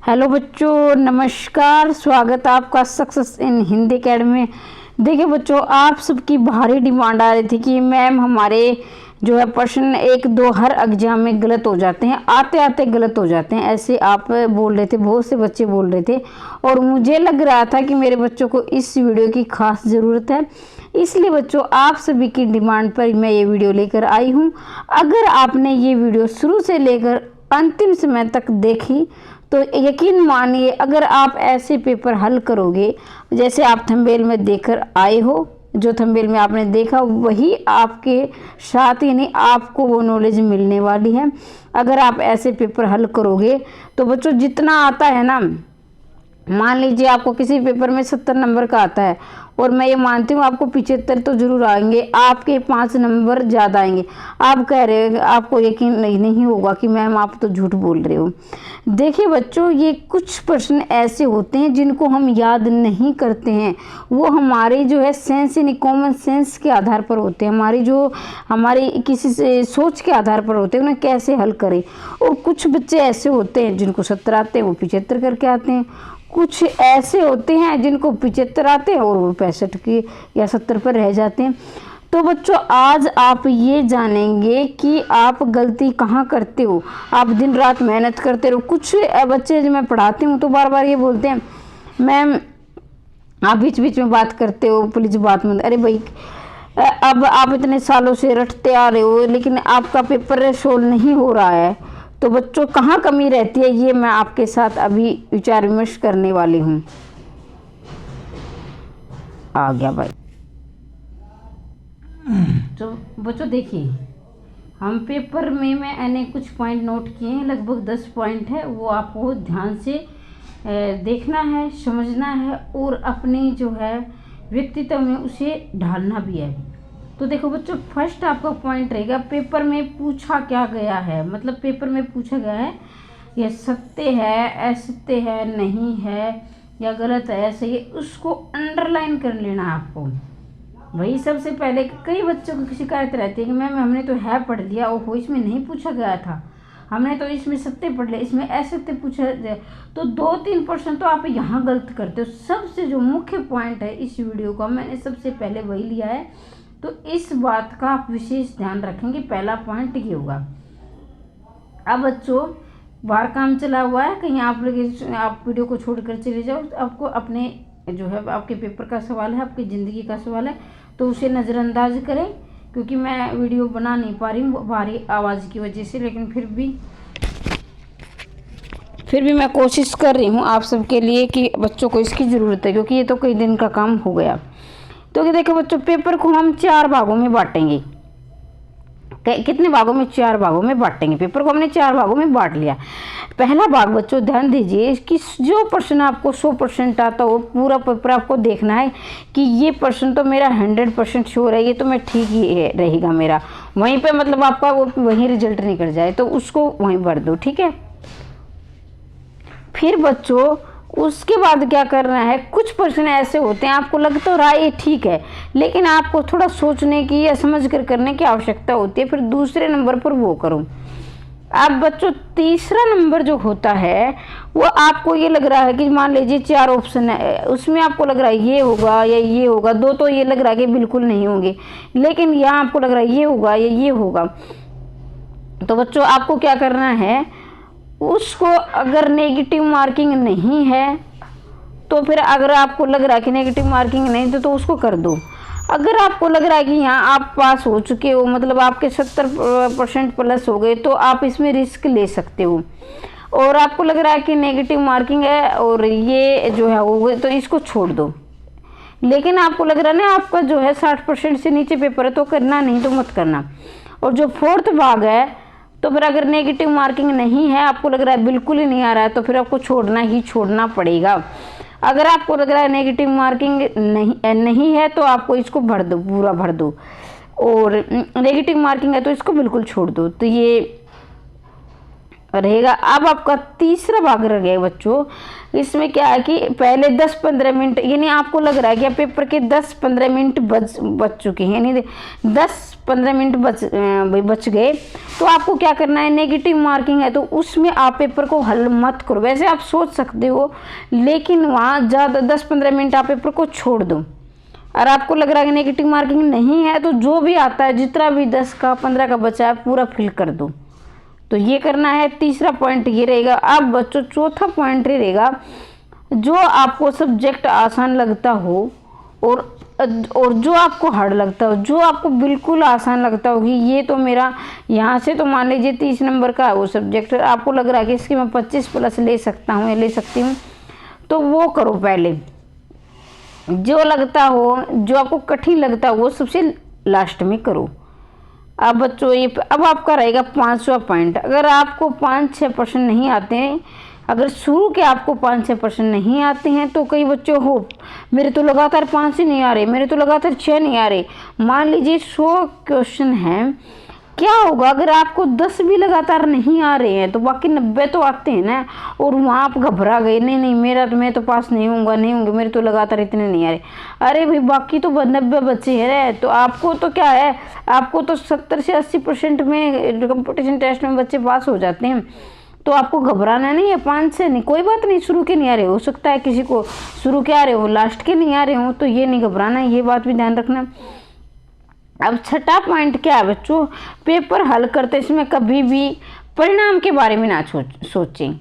Hello बच्चों, नमस्कार। स्वागत है आपका सक्सेस इन हिंदी अकेडमी में। देखिए बच्चों, आप सबकी भारी डिमांड आ रही थी कि मैम हमारे जो है प्रश्न 1-2 हर एग्जाम में गलत हो जाते हैं, आते आते गलत हो जाते हैं, ऐसे आप बोल रहे थे, बहुत से बच्चे बोल रहे थे। और मुझे लग रहा था कि मेरे बच्चों को इस वीडियो की खास ज़रूरत है, इसलिए बच्चों आप सभी की डिमांड पर मैं ये वीडियो लेकर आई हूँ। अगर आपने ये वीडियो शुरू से लेकर अंतिम समय तक देखी तो यकीन मानिए, अगर आप ऐसे पेपर हल करोगे जैसे आप थंबनेल में देखकर आए हो, जो थंबनेल में आपने देखा वही आपके साथ, यानी आपको वो नॉलेज मिलने वाली है। अगर आप ऐसे पेपर हल करोगे तो बच्चों जितना आता है ना, मान लीजिए आपको किसी पेपर में 70 नंबर का आता है और मैं ये मानती हूँ आपको 75 तो जरूर आएंगे, आपके 5 नंबर ज़्यादा आएंगे। आप कह रहे हो, आपको यकीन नहीं होगा कि मैम आप तो झूठ बोल रहे हो। देखिए बच्चों, ये कुछ प्रश्न ऐसे होते हैं जिनको हम याद नहीं करते हैं, वो हमारी जो है सेंस यानी कॉमन सेंस के आधार पर होते हैं, हमारी किसी से सोच के आधार पर होते हैं, उन्हें कैसे हल करें। और कुछ बच्चे ऐसे होते हैं जिनको 70 आते हैं वो 75 करके आते हैं, कुछ ऐसे होते हैं जिनको 75 आते हैं और वो 65 की या 70 पर रह जाते हैं। तो बच्चों आज आप ये जानेंगे कि आप गलती कहाँ करते हो। आप दिन रात मेहनत करते रहो। कुछ बच्चे जो मैं पढ़ाती हूँ तो बार बार ये बोलते हैं, मैम आप बीच बीच में बात करते हो, प्लीज़ बात मत। अरे भाई, अब आप इतने सालों से रटते आ रहे हो लेकिन आपका पेपर सोल्व नहीं हो रहा है, तो बच्चों कहाँ कमी रहती है ये मैं आपके साथ अभी विचार विमर्श करने वाली हूँ। आ गया भाई। तो बच्चों देखिए, हम पेपर में मैंने कुछ पॉइंट नोट किए हैं, लगभग 10 पॉइंट है, वो आपको ध्यान से देखना है, समझना है और अपनी जो है व्यक्तित्व में उसे ढालना भी है। तो देखो बच्चों, फर्स्ट आपका पॉइंट रहेगा पेपर में पूछा क्या गया है। मतलब पेपर में पूछा गया है यह सत्य है, असत्य है, नहीं है या गलत है, सही है, उसको अंडरलाइन कर लेना है आपको। वही सबसे पहले कई बच्चों की शिकायत रहती है कि मैम हमने तो है पढ़ लिया, ओहो इसमें नहीं पूछा गया था, हमने तो इसमें सत्य पढ़ लिया, इसमें असत्य पूछा जाए। तो 2-3% तो आप यहाँ गलत करते हो। सबसे जो मुख्य पॉइंट है इस वीडियो का, मैंने सबसे पहले वही लिया है, तो इस बात का आप विशेष ध्यान रखेंगे। पहला पॉइंट ये होगा। अब बच्चों बाहर काम चला हुआ है, कहीं आप वीडियो को छोड़कर चले जाओ, आपको अपने जो है आपके पेपर का सवाल है, आपकी ज़िंदगी का सवाल है, तो उसे नज़रअंदाज करें, क्योंकि मैं वीडियो बना नहीं पा रही हूँ भारी आवाज़ की वजह से, लेकिन फिर भी मैं कोशिश कर रही हूँ आप सबके लिए कि बच्चों को इसकी ज़रूरत है, क्योंकि ये तो कई दिन का काम हो गया। तो देखो बच्चों, पेपर को हम 4 भागों में बांटेंगे। कितने भागों में? 4 भागों में बांटेंगे। पेपर को हमने 4 भागों में बांट लिया। पहला भाग बच्चों ध्यान दीजिए कि जो प्रश्न आपको 100% आता हो, पूरा पेपर आपको देखना है कि ये प्रश्न तो मेरा 100% श्योर है, ये तो मैं ठीक ही रहेगा मेरा, वहीं पे मतलब आपका वो वहीं रिजल्ट निकल जाए, तो उसको वहीं भर दो, ठीक है। फिर बच्चों उसके बाद क्या करना है, कुछ प्रश्न ऐसे होते हैं आपको लगता तो रहा ये ठीक है, लेकिन आपको थोड़ा सोचने की या समझ कर करने की आवश्यकता होती है, फिर दूसरे नंबर पर वो करो। अब बच्चों तीसरा नंबर जो होता है वो आपको ये लग रहा है कि मान लीजिए 4 ऑप्शन है, उसमें आपको लग रहा है ये होगा या ये होगा, 2 तो ये लग रहा है कि बिल्कुल नहीं होंगे, लेकिन यहाँ आपको लग रहा है ये होगा या ये होगा। तो बच्चों आपको क्या करना है, उसको अगर नेगेटिव मार्किंग नहीं है तो फिर अगर आपको लग रहा है कि नेगेटिव मार्किंग नहीं तो उसको कर दो। अगर आपको लग रहा है कि यहाँ आप पास हो चुके हो, मतलब आपके 70% प्लस हो गए, तो आप इसमें रिस्क ले सकते हो। और आपको लग रहा है कि नेगेटिव मार्किंग है और ये जो है हो गए, तो इसको छोड़ दो। लेकिन आपको लग रहा है ना आपका जो है 60% से नीचे पेपर है, तो करना नहीं तो मत करना। और जो 4th भाग है, तो फिर अगर नेगेटिव मार्किंग नहीं है, आपको लग रहा है बिल्कुल ही नहीं आ रहा है, तो फिर आपको छोड़ना पड़ेगा। अगर आपको लग रहा है नेगेटिव मार्किंग नहीं है तो आपको इसको भर दो, पूरा भर दो, और नेगेटिव मार्किंग है तो इसको बिल्कुल छोड़ दो। तो ये रहेगा। अब आपका तीसरा भाग रह गया बच्चों। इसमें क्या है कि पहले 10-15 मिनट, यानी आपको लग रहा है कि पेपर के 10-15 मिनट बच चुके हैं, यानी 10-15 मिनट बच गए, तो आपको क्या करना है, नेगेटिव मार्किंग है तो उसमें आप पेपर को हल मत करो। वैसे आप सोच सकते हो, लेकिन वहाँ ज़्यादा 10-15 मिनट आप पेपर को छोड़ दो। और आपको लग रहा है कि नेगेटिव मार्किंग नहीं है, तो जो भी आता है, जितना भी 10 का 15 का बचा है, पूरा फिल कर दो। तो ये करना है। तीसरा पॉइंट ये रहेगा। अब बच्चों चौथा पॉइंट रहेगा, जो आपको सब्जेक्ट आसान लगता हो और जो आपको हार्ड लगता हो, जो आपको बिल्कुल आसान लगता हो कि ये तो मेरा यहाँ से तो मान लीजिए 30 नंबर का है वो सब्जेक्ट, आपको लग रहा है कि इसकी मैं 25+ ले सकता हूँ या ले सकती हूँ, तो वो करो पहले। जो लगता हो, जो आपको कठिन लगता हो, वो सबसे लास्ट में करो। अब बच्चों ये अब आपका रहेगा 5वां पॉइंट। अगर आपको 5-6% नहीं आते हैं, अगर शुरू के आपको 5-6% नहीं आते हैं, तो कई बच्चों हो मेरे तो लगातार 5 ही नहीं आ रहे, मेरे तो लगातार 6 नहीं आ रहे। मान लीजिए 100 क्वेश्चन हैं, क्या होगा अगर आपको 10 भी लगातार नहीं आ रहे हैं, तो बाकी 90 तो आते हैं ना। और वहाँ आप घबरा गए, नहीं मैं तो पास नहीं होंगे, मेरे तो लगातार इतने नहीं आ रहे। अरे भाई बाकी तो 90 बच्चे हैं, तो आपको तो क्या है, आपको तो 70 से 80% में कंपटीशन टेस्ट में बच्चे पास हो जाते हैं। तो आपको घबराना नहीं है, 5 से नहीं, कोई बात नहीं, शुरू के नहीं आ रहे, हो सकता है किसी को शुरू के आ रहे हो, लास्ट के नहीं आ रहे हो, तो ये नहीं घबराना, ये बात भी ध्यान रखना। अब छठा पॉइंट क्या है बच्चों, पेपर हल करते समय कभी भी परिणाम के बारे में ना सोचें।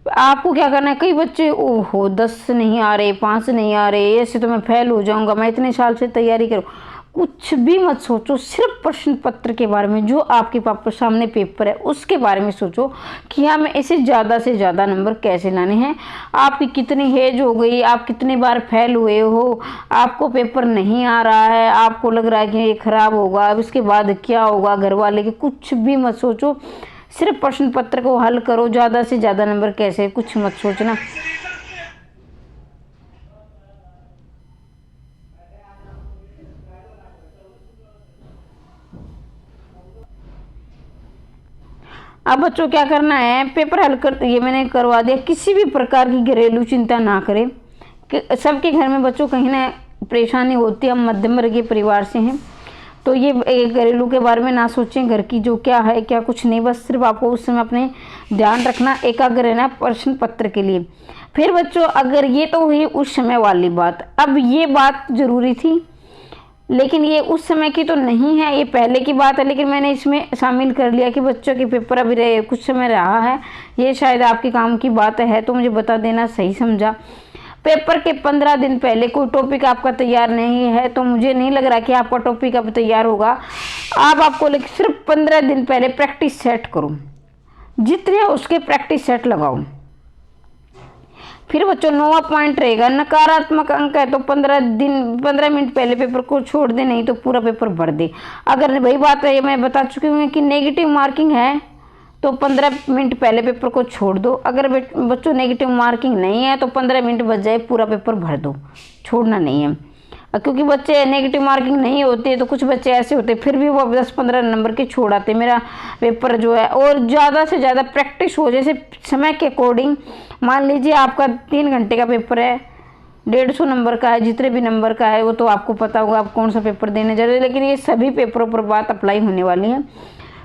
आपको क्या करना है, कई बच्चे ओहो 10 नहीं आ रहे, 5 नहीं आ रहे, ऐसे तो मैं फेल हो जाऊंगा, मैं इतने साल से तैयारी करूँ। कुछ भी मत सोचो, सिर्फ प्रश्न पत्र के बारे में, जो आपके सामने पेपर है उसके बारे में सोचो कि हाँ मैं इसे ज़्यादा से ज़्यादा नंबर कैसे लाने हैं। आपकी कितनी एज हो गई, आप कितने बार फेल हुए हो, आपको पेपर नहीं आ रहा है, आपको लग रहा है कि ये खराब होगा, अब इसके बाद क्या होगा, घर वाले के, कुछ भी मत सोचो, सिर्फ प्रश्न पत्र को हल करो। ज़्यादा से ज़्यादा नंबर कैसे, कुछ मत सोचना। अब बच्चों क्या करना है, पेपर हल कर, ये मैंने करवा दिया। किसी भी प्रकार की घरेलू चिंता ना करें, कि सबके घर में बच्चों कहीं ना परेशानी होती है। हम मध्यम वर्गीय परिवार से हैं, तो ये घरेलू के बारे में ना सोचें, घर की जो क्या है क्या कुछ नहीं, बस सिर्फ आपको उस समय अपने ध्यान रखना, एकाग्र रहना प्रश्न पत्र के लिए। फिर बच्चों अगर ये तो हुई उस समय वाली बात, अब ये बात ज़रूरी थी, लेकिन ये उस समय की तो नहीं है, ये पहले की बात है, लेकिन मैंने इसमें शामिल कर लिया कि बच्चों के पेपर अभी रहे कुछ समय रहा है, ये शायद आपके काम की बात है, तो मुझे बता देना, सही समझा। पेपर के 15 दिन पहले कोई टॉपिक आपका तैयार नहीं है, तो मुझे नहीं लग रहा कि आपका टॉपिक अब तैयार होगा। आपको सिर्फ 15 दिन पहले प्रैक्टिस सेट करो, जितने उसके प्रैक्टिस सेट लगाओ। फिर बच्चों 9वां पॉइंट रहेगा, नकारात्मक अंक है तो 15 मिनट पहले पेपर को छोड़ दे, नहीं तो पूरा पेपर भर दे। अगर वही बात है, मैं बता चुकी हूँ कि नेगेटिव मार्किंग है तो 15 मिनट पहले पेपर को छोड़ दो। अगर बच्चों नेगेटिव मार्किंग नहीं है तो 15 मिनट बच जाए, पूरा पेपर भर दो, छोड़ना नहीं है। क्योंकि बच्चे नेगेटिव मार्किंग नहीं होती है, तो कुछ बच्चे ऐसे होते हैं फिर भी वो 10-15 नंबर के छोड़ आते, मेरा पेपर जो है। और ज़्यादा से ज़्यादा प्रैक्टिस हो, जैसे समय के अकॉर्डिंग, मान लीजिए आपका 3 घंटे का पेपर है, 150 नंबर का है, जितने भी नंबर का है वो तो आपको पता होगा आप कौन सा पेपर देने जा रहे हैं, लेकिन ये सभी पेपरों पर बात अप्लाई होने वाली है।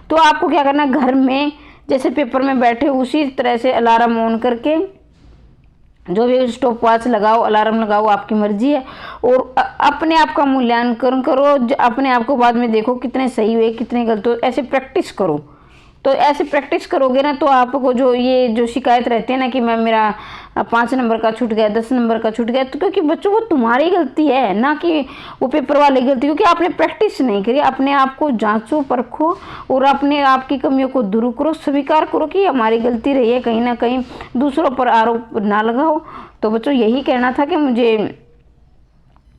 तो आपको क्या करना, घर में जैसे पेपर में बैठे उसी तरह से अलार्म ऑन करके, जो भी स्टॉप वॉच लगाओ, अलार्म लगाओ, आपकी मर्जी है, और अपने आप का मूल्यांकन करो, अपने आप को बाद में देखो कितने सही हुए कितने गलत हुए, ऐसे प्रैक्टिस करो। तो ऐसे प्रैक्टिस करोगे ना, तो आपको जो शिकायत रहती है ना कि मैं मेरा 5 नंबर का छूट गया, 10 नंबर का छूट गया, तो क्योंकि बच्चों वो तुम्हारी गलती है ना कि वो पेपर वाली गलती, क्योंकि आपने प्रैक्टिस नहीं करी। अपने आप को जांचो परखो और अपने आप की कमियों को दूर करो, स्वीकार करो कि हमारी गलती रही है, कहीं ना कहीं दूसरों पर आरोप ना लगाओ। तो बच्चों यही कहना था कि मुझे,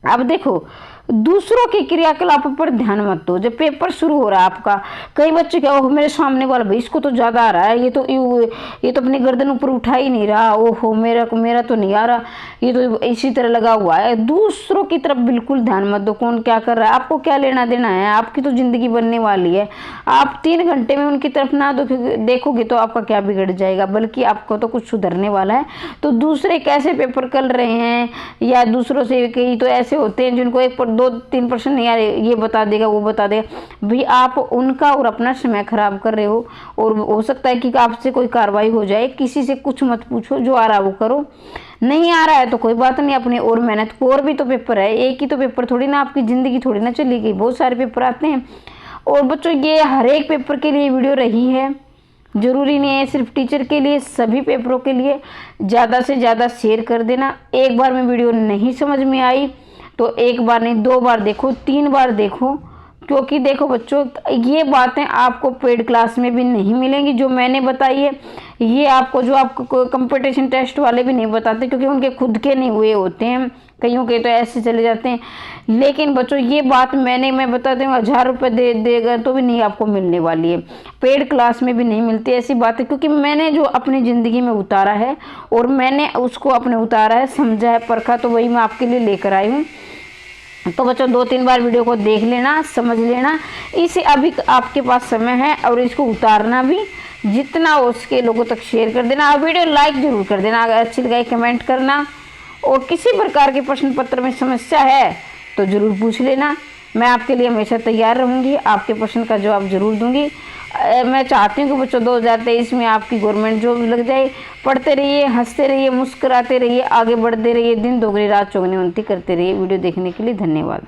अब देखो दूसरों के क्रियाकलापों पर ध्यान मत दो। जब पेपर शुरू हो रहा है आपका, कई बच्चे क्या, ओह मेरे सामने वाला भाई इसको तो ज़्यादा आ रहा है, ये तो अपनी गर्दन ऊपर उठा ही नहीं रहा, ओहो मेरा तो नहीं आ रहा, ये तो इसी तरह लगा हुआ है। दूसरों की तरफ बिल्कुल ध्यान मत दो, कौन क्या कर रहा है, आपको क्या लेना देना है, आपकी तो ज़िंदगी बनने वाली है। आप 3 घंटे में उनकी तरफ ना देखोगे तो आपका क्या बिगड़ जाएगा, बल्कि आपको तो कुछ सुधरने वाला है। तो दूसरे कैसे पेपर कर रहे हैं, या दूसरों से, कई तो ऐसे होते हैं जिनको 2-3% नहीं आ रहे, ये बता देगा वो बता देगा, भाई आप उनका और अपना समय खराब कर रहे हो। और हो सकता है कि आपसे कोई कार्रवाई हो जाए। किसी से कुछ मत पूछो, जो आ रहा है वो करो, नहीं आ रहा है तो कोई बात नहीं, अपनी और मेहनत को। और भी तो पेपर है, एक ही तो पेपर थोड़ी ना, आपकी ज़िंदगी थोड़ी ना चली गई, बहुत सारे पेपर आते हैं। और बच्चों ये हर एक पेपर के लिए वीडियो रही है, ज़रूरी नहीं है सिर्फ टीचर के लिए, सभी पेपरों के लिए। ज़्यादा से ज़्यादा शेयर कर देना। एक बार में वीडियो नहीं समझ में आई तो 1 बार नहीं 2 बार देखो, 3 बार देखो, क्योंकि देखो बच्चों ये बातें आपको पेड क्लास में भी नहीं मिलेंगी जो मैंने बताई है। ये आपको जो आपको कंपटीशन टेस्ट वाले भी नहीं बताते, क्योंकि उनके खुद के नहीं हुए होते हैं, कईयों के तो ऐसे चले जाते हैं। लेकिन बच्चों ये बात मैं बताती हूँ, 1000 रुपये देगा तो भी नहीं आपको मिलने वाली है, पेड क्लास में भी नहीं मिलती ऐसी बातें, क्योंकि मैंने जो अपनी ज़िंदगी में उतारा है और मैंने उसको अपने उतारा है, समझा है, परखा, तो वही मैं आपके लिए लेकर आई हूँ। तो बच्चों 2-3 बार वीडियो को देख लेना, समझ लेना। इसे अभी आपके पास समय है और इसको उतारना भी, जितना हो उसके लोगों तक शेयर कर देना और वीडियो लाइक जरूर कर देना। अगर अच्छी लगी कमेंट करना, और किसी प्रकार के प्रश्न पत्र में समस्या है तो ज़रूर पूछ लेना। मैं आपके लिए हमेशा तैयार रहूँगी, आपके प्रश्न का जवाब ज़रूर दूँगी। मैं चाहती हूँ कि बच्चों 2023 में आपकी गवर्नमेंट जॉब लग जाए। पढ़ते रहिए, हंसते रहिए, मुस्कुराते रहिए, आगे बढ़ते रहिए, दिन दोगुनी रात चौगुनी उन्नति करते रहिए। वीडियो देखने के लिए धन्यवाद।